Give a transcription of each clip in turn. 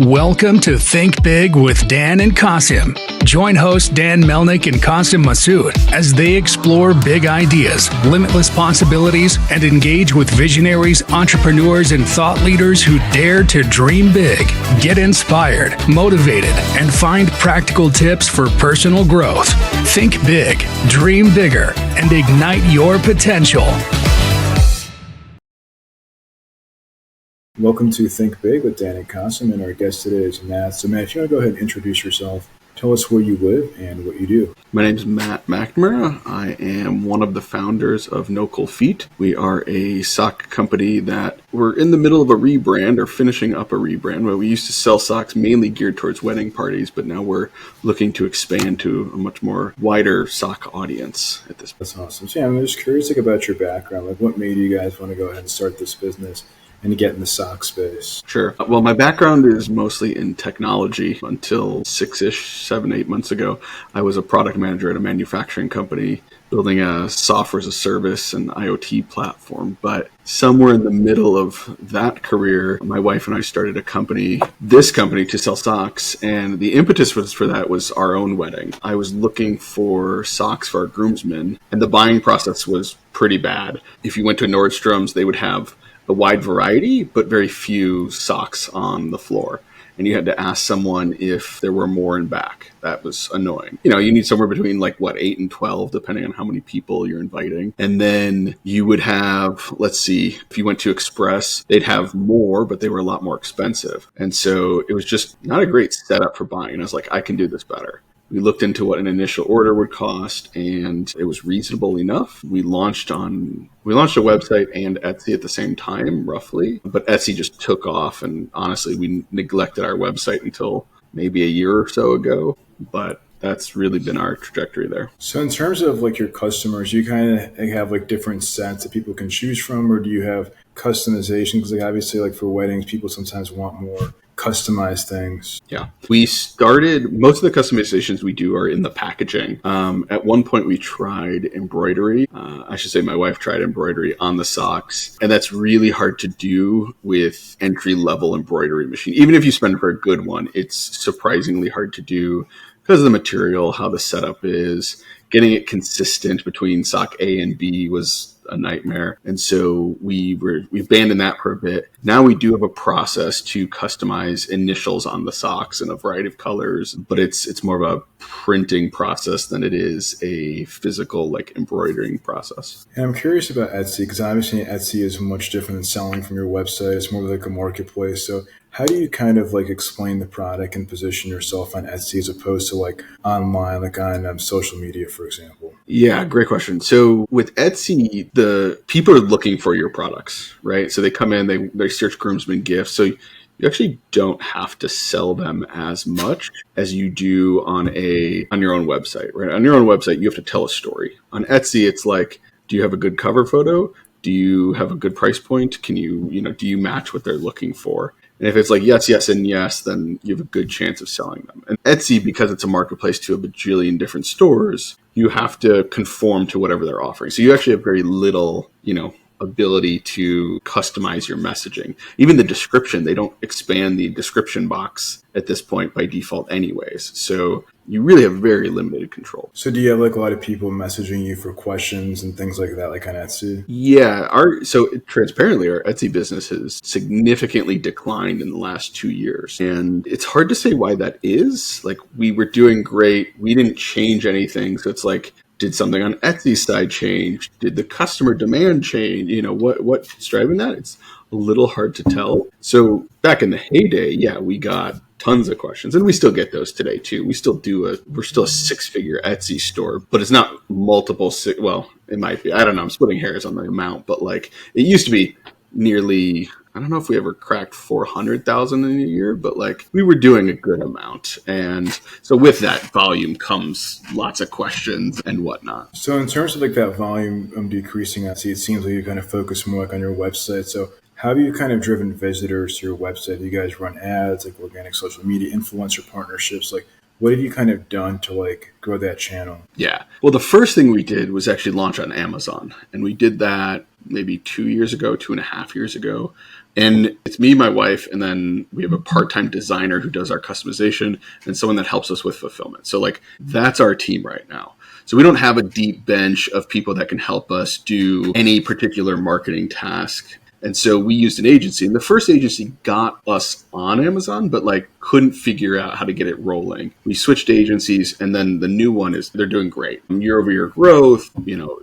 Welcome to Think Big with Dan and Qasim. Join hosts Dan Melnick and Qasim Masood as they explore big ideas, limitless possibilities, and engage with visionaries, entrepreneurs, and thought leaders who dare to dream big, get inspired, motivated, and find practical tips for personal growth. Think big, dream bigger, and ignite your potential. Welcome to Think Big with Dan and Qasim, and our guest today is Matt. So Matt, if you want to go ahead and introduce yourself, tell us where you live and what you do. My name is Matt McNamara. I am one of the founders of No Cold Feet. We are a sock company that we're in the middle of a rebrand or finishing up a rebrand where we used to sell socks mainly geared towards wedding parties, but now we're looking to expand to a much more wider sock audience at this point. That's awesome. So yeah, I'm just curious about your background. What made you guys want to go ahead and start this business and to get in the sock space? Sure. Well, my background is mostly in technology. Until 7-8 months ago, I was a product manager at a manufacturing company building a software as a service and IoT platform. But somewhere in the middle of that career, my wife and I started this company to sell socks. And the impetus for that was our own wedding. I was looking for socks for our groomsmen, and the buying process was pretty bad. If you went to Nordstrom's, they would have a wide variety, but very few socks on the floor. And you had to ask someone if there were more in back. That was annoying. You need somewhere between 8 and 12, depending on how many people you're inviting. And then you would have, if you went to Express, they'd have more, but they were a lot more expensive. And so it was just not a great setup for buying. And I was like, I can do this better. We looked into what an initial order would cost, and it was reasonable enough. We launched a website and Etsy at the same time, roughly. But Etsy just took off, and honestly, we neglected our website until maybe a year or so ago. But that's really been our trajectory there. So in terms of your customers, you kind of have different sets that people can choose from, or do you have customization? Because obviously for weddings, people sometimes want more customized things. Yeah. Most of the customizations we do are in the packaging. At one point we tried embroidery. I should say my wife tried embroidery on the socks, and that's really hard to do with entry-level embroidery machine. Even if you spend for a good one, it's surprisingly hard to do because of the material, how the setup is. Getting it consistent between sock A and B was a nightmare. And so we abandoned that for a bit. Now we do have a process to customize initials on the socks in a variety of colors, but it's more of a printing process than it is a physical embroidering process. And I'm curious about Etsy, because obviously Etsy is much different than selling from your website. It's more like a marketplace. So how do you kind of explain the product and position yourself on Etsy as opposed to online, on social media, for example? Yeah, great question. So with Etsy, the people are looking for your products, right? So they come in, they search groomsmen gifts. So you actually don't have to sell them as much as you do on your own website, right? On your own website, you have to tell a story. On Etsy, it's do you have a good cover photo? Do you have a good price point? Can you, do you match what they're looking for? And if it's yes, yes, and yes, then you have a good chance of selling them. And Etsy, because it's a marketplace to a bajillion different stores, you have to conform to whatever they're offering. So you actually have very little, ability to customize your messaging. Even the description, they don't expand the description box at this point by default anyways. So you really have very limited control. So do you have a lot of people messaging you for questions and things like that, on Etsy? Yeah. Transparently, our Etsy business has significantly declined in the last 2 years. And it's hard to say why that is. We were doing great. We didn't change anything. So it's did something on Etsy's side change? Did the customer demand change? What's driving that? It's a little hard to tell. So back in the heyday, yeah, we got tons of questions, and we still get those today too. We're still a 6-figure Etsy store, but it's not multiple. Well, it might be. I don't know. I'm splitting hairs on the amount, but it used to be nearly. I don't know if we ever cracked 400,000 in a year, but we were doing a good amount. And so with that volume comes lots of questions and whatnot. So in terms of that volume decreasing, it seems you kind of focus more on your website. So how have you kind of driven visitors to your website? Do you guys run ads, organic social media influencer partnerships? What have you kind of done to grow that channel? Yeah. Well, the first thing we did was actually launch on Amazon. And we did that maybe 2.5 years ago. And it's me, my wife, and then we have a part-time designer who does our customization and someone that helps us with fulfillment. So like that's our team right now. So we don't have a deep bench of people that can help us do any particular marketing task. And so we used an agency, and the first agency got us on Amazon, but like couldn't figure out how to get it rolling. We switched agencies, and then the new one they're doing great. Year over year growth,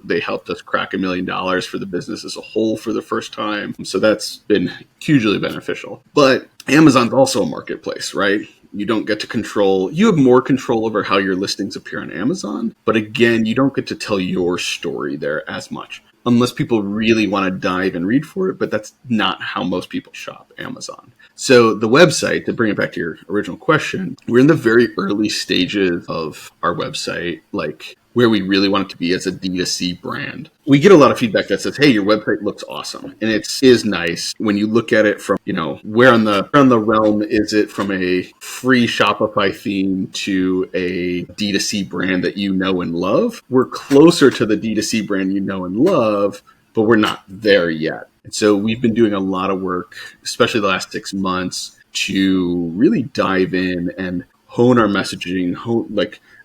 they helped us crack $1 million for the business as a whole for the first time. So that's been hugely beneficial. But Amazon's also a marketplace, right? You don't get to control, you have more control over how your listings appear on Amazon. But again, you don't get to tell your story there as much, unless people really want to dive and read for it. But that's not how most people shop Amazon. So the website, to bring it back to your original question, we're in the very early stages of our website, like where we really want it to be as a D2C brand. We get a lot of feedback that says, hey, your website looks awesome. And it is nice when you look at it from, where on the realm is it from a free Shopify theme to a D2C brand that you know and love. We're closer to the D2C brand you know and love, but we're not there yet. And so we've been doing a lot of work, especially the last 6 months, to really dive in and hone our messaging,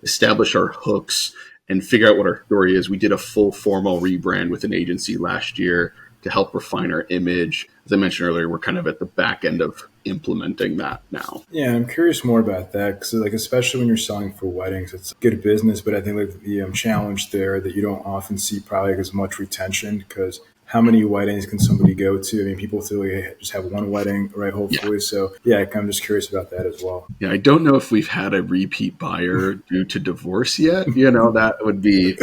establish our hooks, and figure out what our story is. We did a full formal rebrand with an agency last year to help refine our image. As I mentioned earlier, we're kind of at the back end of implementing that now. Yeah, I'm curious more about that because, especially when you're selling for weddings, it's good business. But I think the challenge there that you don't often see probably as much retention, because how many weddings can somebody go to? I mean, people typically just have one wedding, right? Hopefully. Yeah. So, yeah, I'm just curious about that as well. Yeah, I don't know if we've had a repeat buyer due to divorce yet. That would be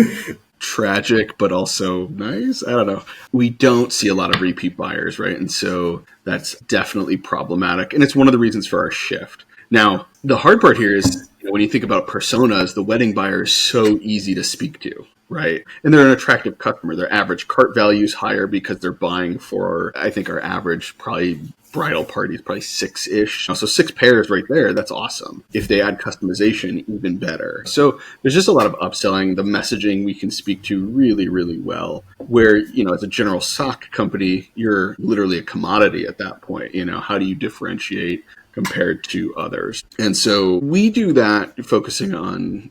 tragic, but also nice. I don't know. We don't see a lot of repeat buyers, right? And so that's definitely problematic. And it's one of the reasons for our shift. Now, the hard part here is when you think about personas, the wedding buyer is so easy to speak to. Right. And they're an attractive customer. Their average cart value is higher because they're buying for, I think our average probably bridal party is probably 6-ish. So 6 pairs right there. That's awesome. If they add customization, even better. So there's just a lot of upselling. The messaging we can speak to really, really well. Where, as a general sock company, you're literally a commodity at that point. How do you differentiate compared to others? And so we do that focusing on,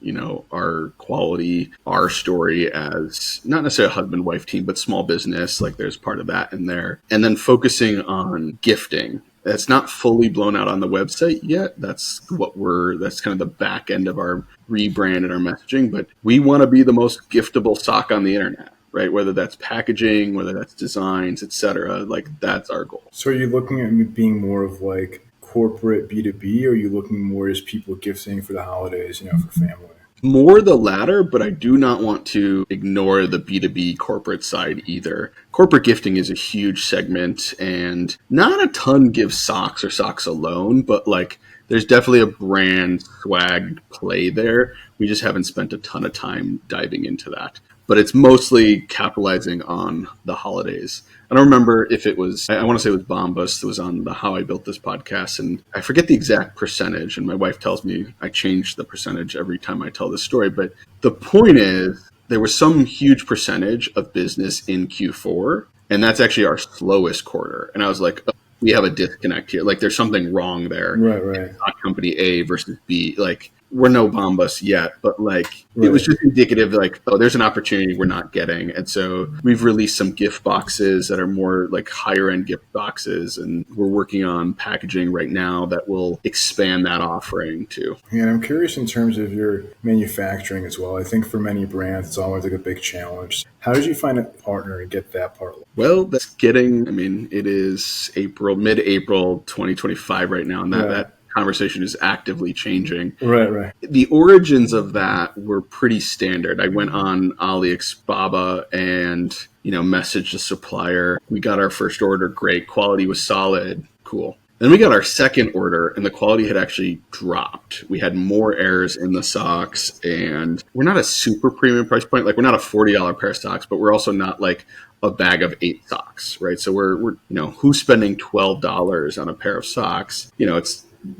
our quality, our story as not necessarily a husband-wife team, but small business, like there's part of that in there. And then focusing on gifting. That's not fully blown out on the website yet. That's kind of the back end of our rebrand and our messaging, but we want to be the most giftable sock on the internet. Right, whether that's packaging, whether that's designs, etc. That's our goal. So are you looking at being more of corporate B2B, or are you looking more as people gifting for the holidays, for family? More the latter, but I do not want to ignore the B2B corporate side either. Corporate gifting is a huge segment, and not a ton give socks or socks alone, but there's definitely a brand swag play there. We just haven't spent a ton of time diving into that. But it's mostly capitalizing on the holidays. I don't remember if it was, I want to say it was Bombas that was on the How I Built This podcast, and I forget the exact percentage, and my wife tells me I change the percentage every time I tell this story. But the point is, there was some huge percentage of business in Q4, and that's actually our slowest quarter. And I was like, oh, we have a disconnect here. There's something wrong there. Right. It's not company A versus B. We're no Bombas yet, but It was just indicative there's an opportunity we're not getting. And so we've released some gift boxes that are more higher end gift boxes. And we're working on packaging right now that will expand that offering too. Yeah, I'm curious in terms of your manufacturing as well. I think for many brands, it's always a big challenge. How did you find a partner and get that part? Well, it is mid-April 2025 right now. And that conversation is actively changing. Right. The origins of that were pretty standard. I went on AliExbaba and, messaged the supplier. We got our first order. Great. Quality was solid. Cool. Then we got our second order and the quality had actually dropped. We had more errors in the socks, and we're not a super premium price point. We're not a $40 pair of socks, but we're also not a bag of 8 socks, right? So we're who's spending $12 on a pair of socks?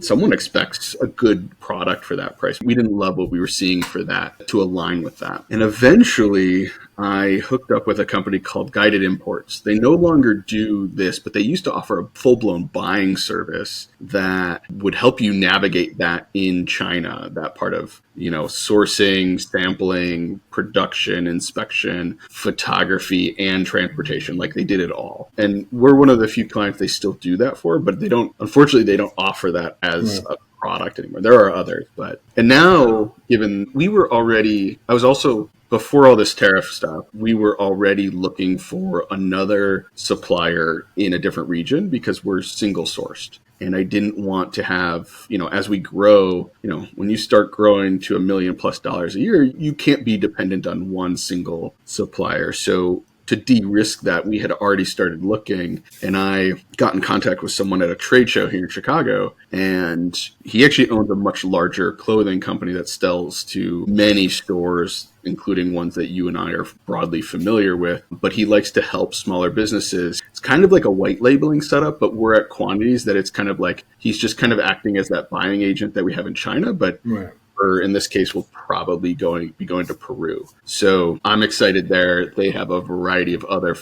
Someone expects a good product for that price. We didn't love what we were seeing for that to align with that. And eventually I hooked up with a company called Guided Imports. They no longer do this, but they used to offer a full-blown buying service that would help you navigate that in China, that part of, sourcing, sampling, production, inspection, photography, and transportation. Like, they did it all. And we're one of the few clients they still do that for, but unfortunately, they don't offer that as a product anymore. There are others, and now, before all this tariff stuff, we were already looking for another supplier in a different region because we're single sourced. And I didn't want to have, as we grow, when you start growing to $1 million+ a year, you can't be dependent on one single supplier. So to de-risk that, we had already started looking, and I got in contact with someone at a trade show here in Chicago, and he actually owns a much larger clothing company that sells to many stores, including ones that you and I are broadly familiar with, but he likes to help smaller businesses. It's kind of like a white labeling setup, but we're at quantities that it's kind of like he's just kind of acting as that buying agent that we have in China, but in this case, we'll probably be going to Peru. So I'm excited there. They have a variety of other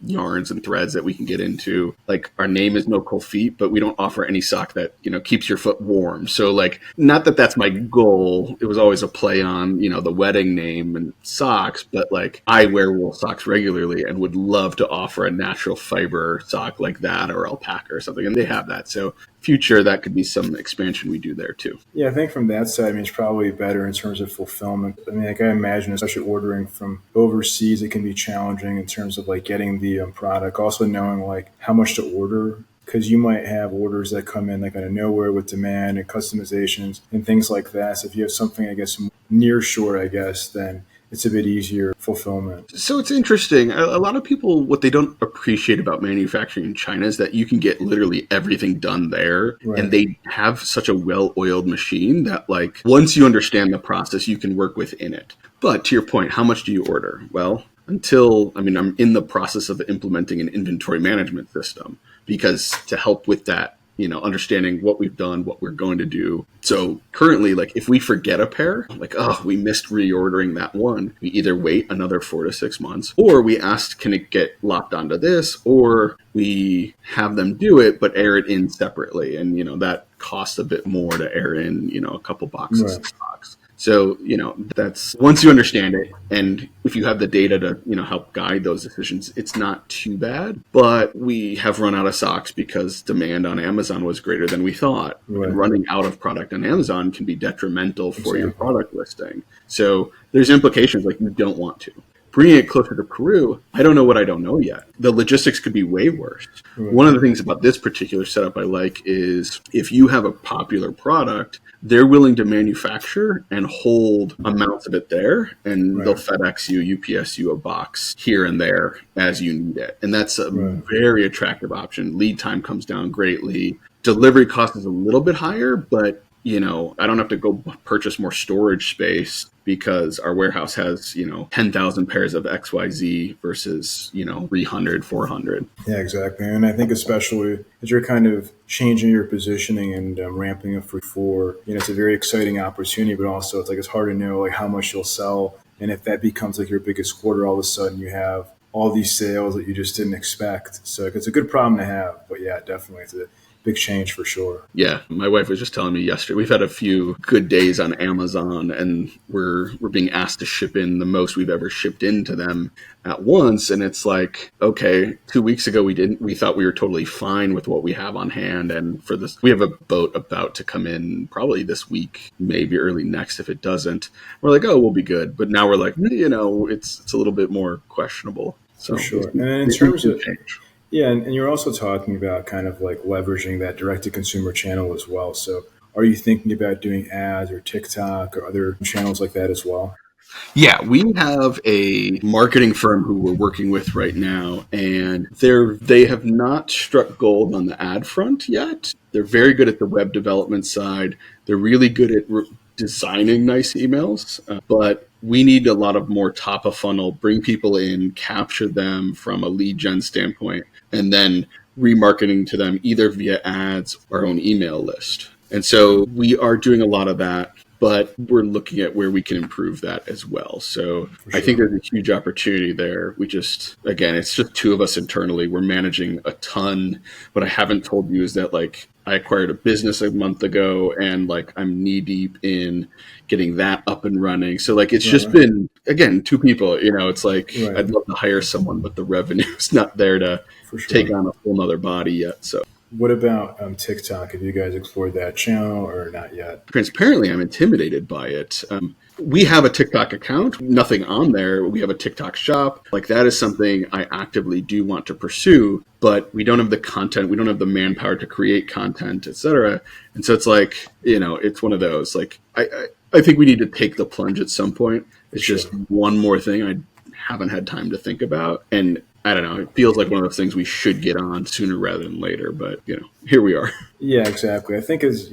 yarns and threads that we can get into. Like, our name is No Cold Feet, but we don't offer any sock that, keeps your foot warm. So, like, not that that's my goal. It was always a play on, the wedding name and socks, but like, I wear wool socks regularly and would love to offer a natural fiber sock like that, or alpaca or something. And they have that. So future, that could be some expansion we do there too. Yeah, I think from that side, it's probably better in terms of fulfillment. I imagine, especially ordering from overseas, it can be challenging in terms of like getting the product. Also knowing like how much to order, because you might have orders that come in like out of nowhere with demand and customizations and things like that. So if you have something, I guess, near shore, then it's a bit easier fulfillment. So it's interesting. A lot of people, what they don't appreciate about manufacturing in China is that you can get literally everything done there. Right. And they have such a well-oiled machine that, like, once you understand the process, you can work within it. But to your point, how much do you order? Well, I'm in the process of implementing an inventory management system, because to help with that, understanding what we've done, what we're going to do. So currently, like, if we forget a pair, like, we missed reordering that one, we either wait another 4 to 6 months, or we ask, can it get locked onto this? Or we have them do it, but air it in separately. And, that costs a bit more to air in, a couple boxes of stocks. So, that's, once you understand it, and if you have the data to, help guide those decisions, it's not too bad. But we have run out of socks because demand on Amazon was greater than we thought. Right. And running out of product on Amazon can be detrimental for your product listing. So there's implications, like, you don't want to. Bringing it closer to Peru, I don't know what I don't know yet. The logistics could be way worse. Right. One of the things about this particular setup I like is if you have a popular product, they're willing to manufacture and hold amounts of it there, and they'll FedEx you, UPS you a box here and there as you need it. And that's a very attractive option. Lead time comes down greatly. Delivery cost is a little bit higher, but I don't have to go purchase more storage space because our warehouse has, 10,000 pairs of XYZ versus, 300, 400. Yeah, exactly. And I think especially as you're kind of changing your positioning and ramping up for, it's a very exciting opportunity, but also it's hard to know like how much you'll sell. And if that becomes like your biggest quarter, all of a sudden you have all these sales that you just didn't expect. So it's a good problem to have, but yeah, definitely it's a big change for sure. Yeah, my wife was just telling me yesterday, we've had a few good days on Amazon, and we're being asked to ship in the most we've ever shipped into them at once. And it's like, okay, 2 weeks ago we thought we were totally fine with what we have on hand. And for this, we have a boat about to come in probably this week, maybe early next if it doesn't. We're like, we'll be good. But now we're like, it's a little bit more questionable. So for sure. And in terms of change. Yeah, and you're also talking about kind of like leveraging that direct-to-consumer channel as well. So are you thinking about doing ads or TikTok or other channels like that as well? Yeah, we have a marketing firm who we're working with right now, and they have not struck gold on the ad front yet. They're very good at the web development side. They're really good at designing nice emails, but we need a lot of more top of funnel, bring people in, capture them from a lead gen standpoint, and then remarketing to them either via ads or our own email list. And so we are doing a lot of that. but we're looking at where we can improve that as well. So For I think sure. there's a huge opportunity there. We just, again, it's just two of us internally. We're managing a ton. What I haven't told you is that like I acquired a business a month ago and like I'm knee deep in getting that up and running. So like it's just Right. been, again, two people, it's like Right. I'd love to hire someone, but the revenue's not there to For take sure. on a whole nother body yet. So What about TikTok? Have you guys explored that channel or not yet? transparently, I'm intimidated by it. We have a TikTok account, nothing on there. We have a TikTok shop. Like that is something I actively do want to pursue, but we don't have the content. We don't have the manpower to create content, etc. And so it's like, it's one of those, like, I think we need to take the plunge at some point. For It's sure. just one more thing I haven't had time to think about. And I don't know. It feels like one of those things we should get on sooner rather than later. But, here we are. Yeah, exactly. I think just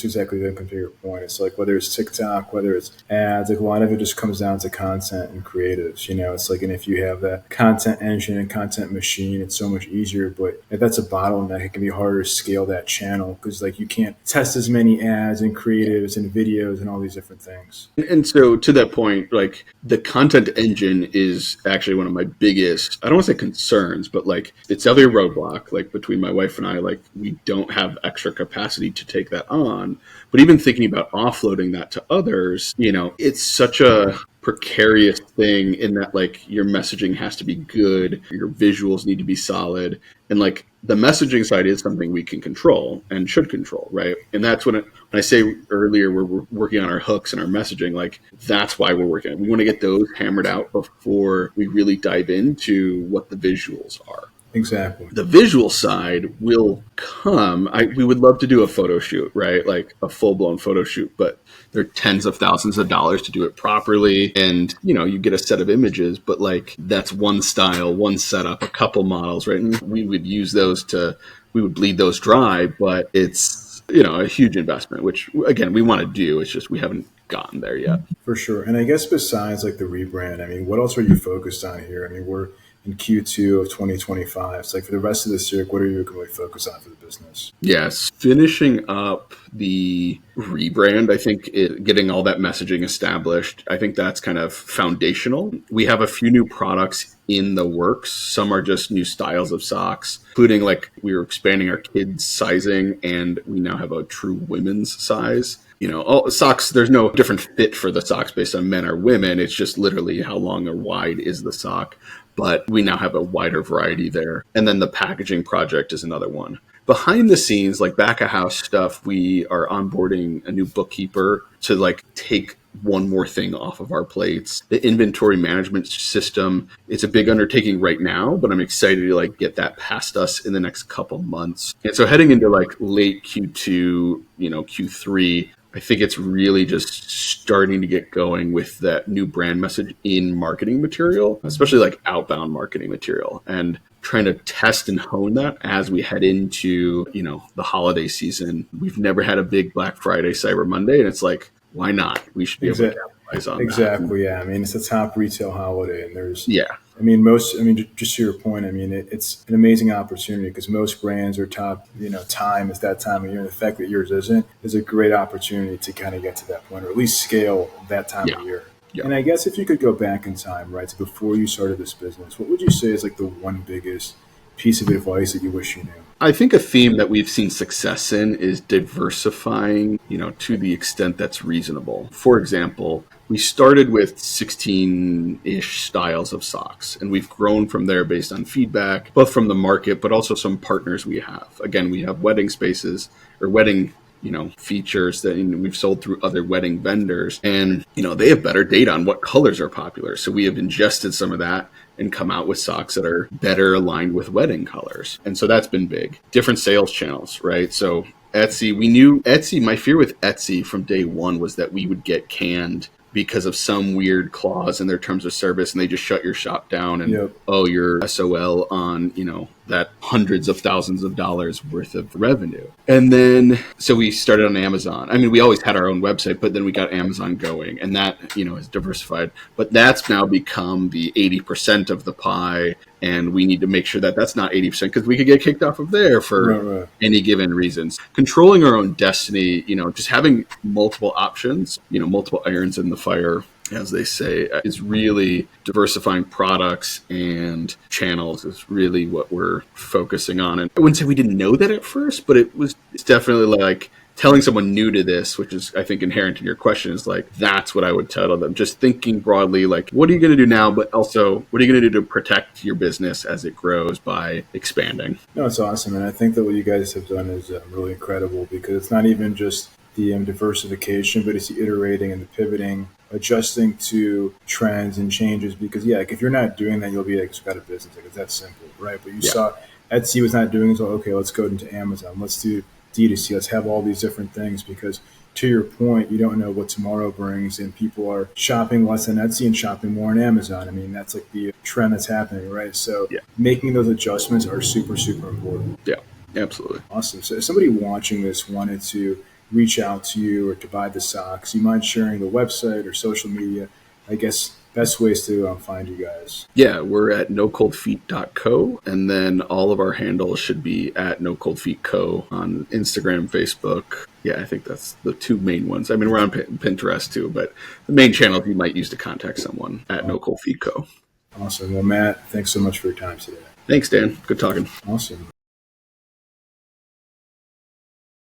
exactly to come to your point. It's like whether it's TikTok, whether it's ads, like a lot of it just comes down to content and creatives. It's like, and if you have that content engine and content machine, it's so much easier. But if that's a bottleneck, it can be harder to scale that channel because like you can't test as many ads and creatives and videos and all these different things. And so to that point, like the content engine is actually one of my biggest, I don't want to say concerns, but like it's definitely a roadblock. Like between my wife and I, like we don't have extra capacity to take that on. But even thinking about offloading that to others, it's such a precarious thing in that like your messaging has to be good, your visuals need to be solid, and like the messaging side is something we can control and should control, right? And that's when I say earlier we're working on our hooks and our messaging, like that's why we're working. We want to get those hammered out before we really dive into what the visuals are. Exactly. The visual side will come. We would love to do a photo shoot, right? Like a full-blown photo shoot, but they're tens of thousands of dollars to do it properly. And, you get a set of images, but like that's one style, one setup, a couple models, right? And we would use we would bleed those dry, but it's, a huge investment, which again, we want to do. It's just we haven't gotten there yet. For sure. And I guess besides like the rebrand, what else are you focused on here? We're in Q2 of 2025. It's like for the rest of this year, what are you going to focus on for the business? Yes. Finishing up the rebrand, I think getting all that messaging established, I think that's kind of foundational. We have a few new products in the works. Some are just new styles of socks, including like we were expanding our kids' sizing and we now have a true women's size. All socks, there's no different fit for the socks based on men or women. It's just literally how long or wide is the sock. But we now have a wider variety there. And then the packaging project is another one. Behind the scenes, like back of house stuff, we are onboarding a new bookkeeper to like take one more thing off of our plates. The inventory management system, it's a big undertaking right now, but I'm excited to like get that past us in the next couple months. And so heading into like late Q2, Q3, I think it's really just starting to get going with that new brand message in marketing material, especially like outbound marketing material, and trying to test and hone that as we head into, the holiday season. We've never had a big Black Friday, Cyber Monday, and it's like, why not? We should be able to capitalize on that. Exactly. Yeah. It's a top retail holiday, and there's Yeah. just to your point, it's an amazing opportunity because most brands are top, time is that time of year. And the fact that yours isn't is a great opportunity to kind of get to that point or at least scale that time of year. Yeah. And I guess if you could go back in time, right, to before you started this business, what would you say is like the one biggest piece of advice that you wish you knew? I think a theme that we've seen success in is diversifying, to the extent that's reasonable. For example, we started with 16-ish styles of socks, and we've grown from there based on feedback, both from the market, but also some partners we have. Again, we have wedding spaces or wedding features that we've sold through other wedding vendors, and they have better data on what colors are popular. So we have ingested some of that and come out with socks that are better aligned with wedding colors. And so that's been big. Different sales channels, right? So Etsy, we knew Etsy, my fear with Etsy from day one was that we would get canned because of some weird clause in their terms of service, and they just shut your shop down and, you're SOL on, that hundreds of thousands of dollars worth of revenue. And then, so we started on Amazon. I mean, we always had our own website, but then we got Amazon going, and that, has diversified. But that's now become the 80% of the pie, and we need to make sure that that's not 80% because we could get kicked off of there for any given reasons. Controlling our own destiny, just having multiple options, multiple irons in the fire, as they say, is really diversifying products and channels is really what we're focusing on. And I wouldn't say we didn't know that at first, but it's definitely like telling someone new to this, which is, I think, inherent in your question, is like, that's what I would tell them. Just thinking broadly, like, what are you going to do now? But also, what are you going to do to protect your business as it grows by expanding? No, it's awesome. And I think that what you guys have done is really incredible because it's not even just the diversification, but it's the iterating and the pivoting, adjusting to trends and changes. Because like if you're not doing that, you'll be like, it's got a business. Like it's that simple, right? But you saw Etsy was not doing it, so okay, let's go into Amazon. Let's do D2C. Let's have all these different things because to your point, you don't know what tomorrow brings, and people are shopping less on Etsy and shopping more on Amazon. I mean, that's like the trend that's happening, right? So making those adjustments are super, super important. Yeah, absolutely. Awesome. So if somebody watching this wanted to reach out to you or to buy the socks, you mind sharing the website or social media? I guess best ways to find you guys. Yeah, we're at nocoldfeet.co, and then all of our handles should be at nocoldfeetco on Instagram, Facebook. Yeah, I think that's the two main ones. I mean, we're on Pinterest too, but the main channel you might use to contact someone at nocoldfeetco. Awesome. Well, Matt, thanks so much for your time today. Thanks, Dan. Good talking. Awesome.